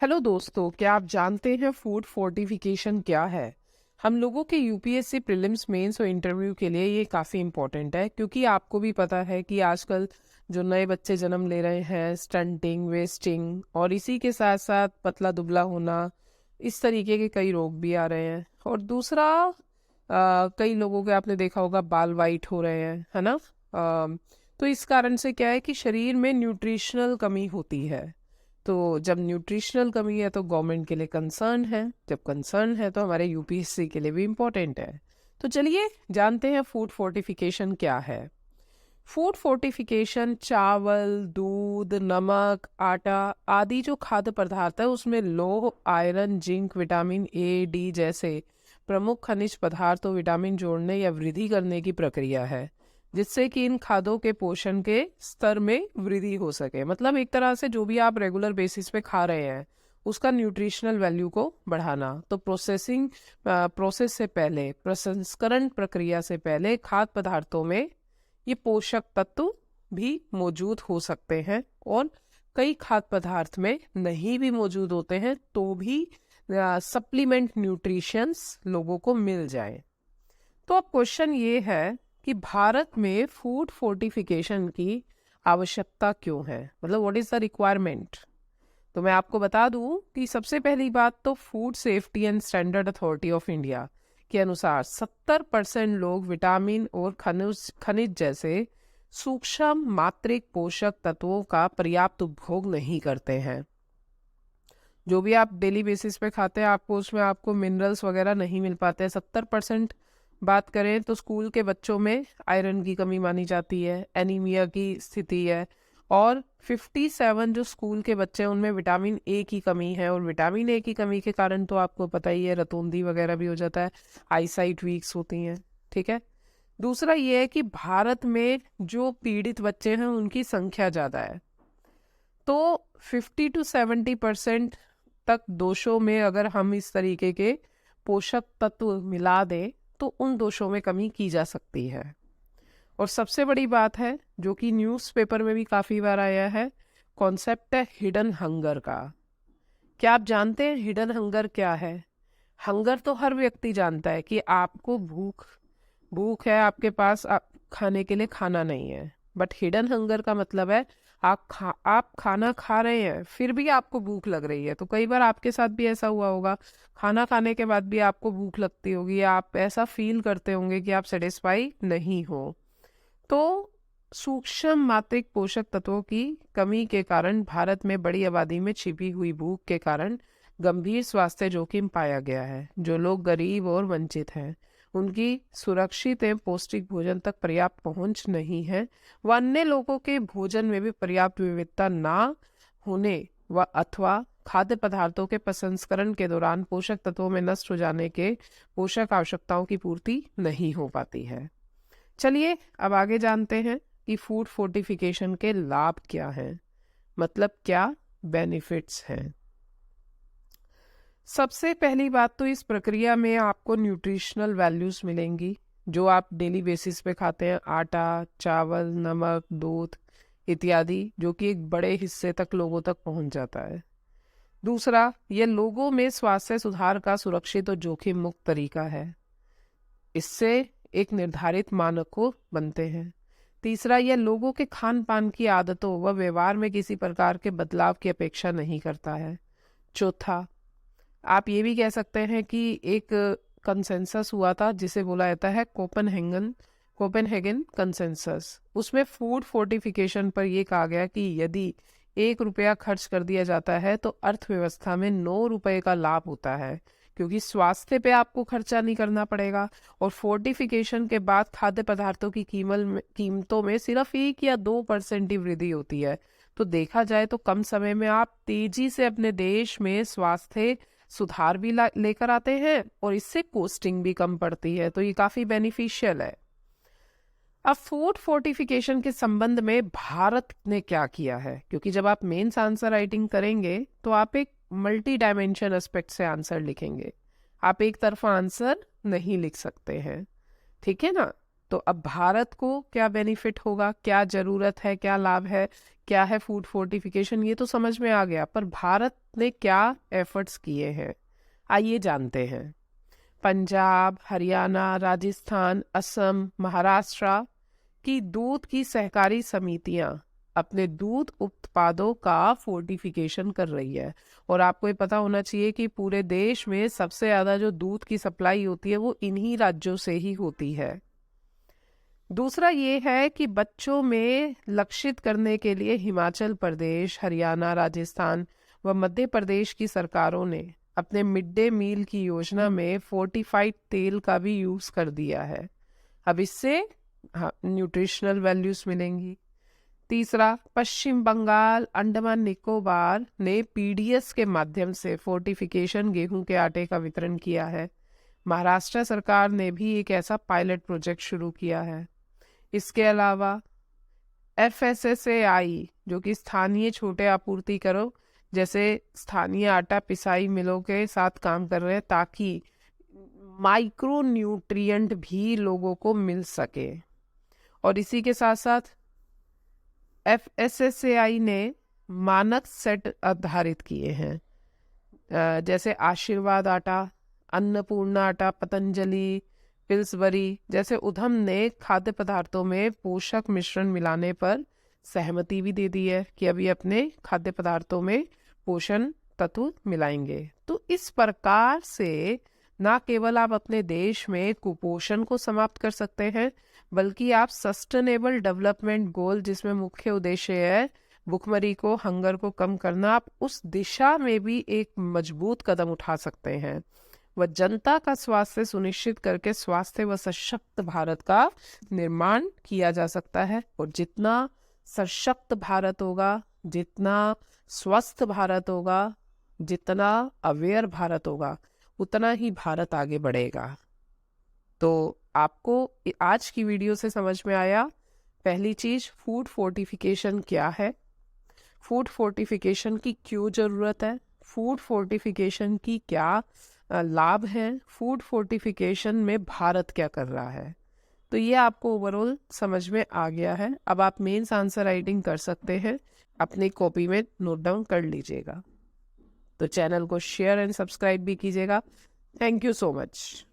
Hello दोस्तों, क्या आप जानते हैं फूड फोर्टिफिकेशन क्या है? हम लोगों के यूपीएससी प्रीलिम्स मेंस और इंटरव्यू के लिए ये काफ़ी इम्पोर्टेंट है, क्योंकि आपको भी पता है कि आजकल जो नए बच्चे जन्म ले रहे हैं, स्टंटिंग, वेस्टिंग और इसी के साथ साथ पतला दुबला होना, इस तरीके के कई रोग भी आ रहे हैं। और दूसरा, कई लोगों के आपने देखा होगा बाल वाइट हो रहे हैं, है ना? तो इस कारण से क्या है कि शरीर में न्यूट्रिशनल कमी होती है। तो जब न्यूट्रिशनल कमी है तो गवर्नमेंट के लिए कंसर्न है, जब कंसर्न है तो हमारे यूपीएससी के लिए भी इम्पोर्टेंट है। तो चलिए जानते हैं फूड फोर्टिफिकेशन क्या है। फूड फोर्टिफिकेशन चावल, दूध, नमक, आटा आदि जो खाद्य पदार्थ है उसमें लौह, iron, zinc, vitamin A, D जैसे प्रमुख खनिज पदार्थों विटामिन जोड़ने या वृद्धि करने की प्रक्रिया है, जिससे कि इन खाद्यों के पोषण के स्तर में वृद्धि हो सके। मतलब एक तरह से जो भी आप रेगुलर बेसिस पे खा रहे हैं उसका न्यूट्रिशनल वैल्यू को बढ़ाना। तो प्रोसेस से पहले, प्रसंस्करण प्रक्रिया से पहले खाद्य पदार्थों में ये पोषक तत्व भी मौजूद हो सकते हैं, और कई खाद्य पदार्थ में नहीं भी मौजूद होते हैं तो भी सप्लीमेंट न्यूट्रिशंस लोगों को मिल जाए। तो अब क्वेश्चन ये है कि भारत में फूड फोर्टिफिकेशन की आवश्यकता क्यों है, मतलब व्हाट इज द रिक्वायरमेंट। तो मैं आपको बता दूं कि सबसे पहली बात तो food safety and standard authority of India के अनुसार 70% लोग विटामिन और खनिज जैसे सूक्ष्म मात्रिक पोषक तत्वों का पर्याप्त उपभोग नहीं करते हैं। जो भी आप डेली बेसिस पे खाते हैं आपको उसमें आपको मिनरल्स वगैरह नहीं मिल पाते हैं। 70% बात करें तो स्कूल के बच्चों में आयरन की कमी मानी जाती है, एनीमिया की स्थिति है, और 57 जो स्कूल के बच्चे हैं उनमें विटामिन ए की कमी है। और विटामिन ए की कमी के कारण तो आपको पता ही है रतौंधी वगैरह भी हो जाता है, आईसाइट वीक्स होती हैं। ठीक है। दूसरा ये है कि भारत में जो पीड़ित बच्चे हैं उनकी संख्या ज़्यादा है, तो 50 to 70% तक दोषों में अगर हम इस तरीके के पोषक तत्व मिला दें तो उन दोषों में कमी की जा सकती है। और सबसे बड़ी बात है जो कि न्यूज़पेपर में भी काफ़ी बार आया है, कॉन्सेप्ट है हिडन हंगर का। क्या आप जानते हैं हिडन हंगर क्या है? हंगर तो हर व्यक्ति जानता है कि आपको भूख भूख है, आपके पास खाने के लिए खाना नहीं है। बट हिडन हंगर का मतलब है आप खाना खा रहे हैं फिर भी आपको भूख लग रही है। तो कई बार आपके साथ भी ऐसा हुआ होगा, खाना खाने के बाद भी आपको भूख लगती होगी, आप ऐसा फील करते होंगे कि आप सेटिस्फाई नहीं हो। तो सूक्ष्म मात्रिक पोषक तत्वों की कमी के कारण भारत में बड़ी आबादी में छिपी हुई भूख के कारण गंभीर स्वास्थ्य जोखिम पाया गया है। जो लोग गरीब और वंचित हैं उनकी सुरक्षित एवं पौष्टिक भोजन तक पर्याप्त पहुंच नहीं है, व अन्य लोगों के भोजन में भी पर्याप्त विविधता ना होने व अथवा खाद्य पदार्थों के प्रसंस्करण के दौरान पोषक तत्वों में नष्ट हो जाने के पोषक आवश्यकताओं की पूर्ति नहीं हो पाती है। चलिए अब आगे जानते हैं कि फूड फोर्टिफिकेशन के लाभ क्या हैं, मतलब क्या बेनिफिट्स हैं। सबसे पहली बात तो इस प्रक्रिया में आपको न्यूट्रिशनल वैल्यूज मिलेंगी जो आप डेली बेसिस पे खाते हैं, आटा, चावल, नमक, दूध इत्यादि, जो कि एक बड़े हिस्से तक लोगों तक पहुंच जाता है। दूसरा, यह लोगों में स्वास्थ्य सुधार का सुरक्षित और जोखिम मुक्त तरीका है, इससे एक निर्धारित मानक को बनते हैं। तीसरा, यह लोगों के खान पान की आदतों व व्यवहार में किसी प्रकार के बदलाव की अपेक्षा नहीं करता है। चौथा, आप ये भी कह सकते हैं कि एक कंसेंसस हुआ था जिसे बोला जाता है कोपेनहेगन कंसेंसस। उसमें फूड फोर्टिफिकेशन पर यह कहा गया कि यदि 1 रुपया खर्च कर दिया जाता है तो अर्थव्यवस्था में 9 रुपए का लाभ होता है, क्योंकि स्वास्थ्य पे आपको खर्चा नहीं करना पड़ेगा। और फोर्टिफिकेशन के बाद खाद्य पदार्थों की कीमतों में सिर्फ 1 या 2% ही वृद्धि होती है। तो देखा जाए तो कम समय में आप तेजी से अपने देश में स्वास्थ्य सुधार भी लेकर आते हैं और इससे कॉस्टिंग भी कम पड़ती है। तो ये काफी बेनिफिशियल है। अब फूड फोर्टिफिकेशन के संबंध में भारत ने क्या किया है, क्योंकि जब आप मेंस आंसर राइटिंग करेंगे तो आप एक मल्टी डायमेंशन एस्पेक्ट से आंसर लिखेंगे, आप एक तरफा आंसर नहीं लिख सकते हैं। ठीक है ना? तो अब भारत को क्या बेनिफिट होगा, क्या ज़रूरत है, क्या लाभ है, क्या है फूड फोर्टिफिकेशन, ये तो समझ में आ गया। पर भारत ने क्या एफर्ट्स किए हैं, आइए जानते हैं। पंजाब, हरियाणा, राजस्थान, असम, महाराष्ट्र की दूध की सहकारी समितियां अपने दूध उत्पादों का फोर्टिफिकेशन कर रही है। और आपको ये पता होना चाहिए कि पूरे देश में सबसे ज़्यादा जो दूध की सप्लाई होती है वो इन्हीं राज्यों से ही होती है। दूसरा ये है कि बच्चों में लक्षित करने के लिए हिमाचल प्रदेश, हरियाणा, राजस्थान व मध्य प्रदेश की सरकारों ने अपने मिड डे मील की योजना में फोर्टिफाइड तेल का भी यूज़ कर दिया है। अब इससे न्यूट्रिशनल वैल्यूज मिलेंगी। तीसरा, पश्चिम बंगाल, अंडमान निकोबार ने पीडीएस के माध्यम से फोर्टिफिकेशन गेहूं के आटे का वितरण किया है। महाराष्ट्र सरकार ने भी एक ऐसा पायलट प्रोजेक्ट शुरू किया है। इसके अलावा FSSAI जो कि स्थानीय छोटे आपूर्तिकरों जैसे स्थानीय आटा पिसाई मिलों के साथ काम कर रहे हैं ताकि माइक्रो न्यूट्रिएंट भी लोगों को मिल सके। और इसी के साथ साथ FSSAI ने मानक सेट निर्धारित किए हैं, जैसे आशीर्वाद आटा, अन्नपूर्णा आटा, पतंजलि, पिल्सबरी जैसे उद्यम ने खाद्य पदार्थों में पोषक मिश्रण मिलाने पर सहमति भी दे दी है कि अभी अपने खाद्य पदार्थों में पोषण तत्व मिलाएंगे। तो इस प्रकार से ना केवल आप अपने देश में कुपोषण को समाप्त कर सकते हैं, बल्कि आप सस्टेनेबल डेवलपमेंट गोल जिसमें मुख्य उद्देश्य है भुखमरी को, हंगर को कम करना, आप उस दिशा में भी एक मजबूत कदम उठा सकते हैं। व जनता का स्वास्थ्य सुनिश्चित करके स्वास्थ्य व सशक्त भारत का निर्माण किया जा सकता है। और जितना सशक्त भारत होगा, जितना स्वस्थ भारत होगा, जितना अवेयर भारत होगा, उतना ही भारत आगे बढ़ेगा। तो आपको आज की वीडियो से समझ में आया, पहली चीज फूड फोर्टिफिकेशन क्या है, फूड फोर्टिफिकेशन की क्यों ज़रूरत है, फूड फोर्टिफिकेशन की क्या लाभ है, फूड फोर्टिफिकेशन में भारत क्या कर रहा है। तो ये आपको ओवरऑल समझ में आ गया है। अब आप मेंस आंसर राइटिंग कर सकते हैं, अपनी कॉपी में नोट डाउन कर लीजिएगा। तो चैनल को शेयर एंड सब्सक्राइब भी कीजिएगा। Thank you so much.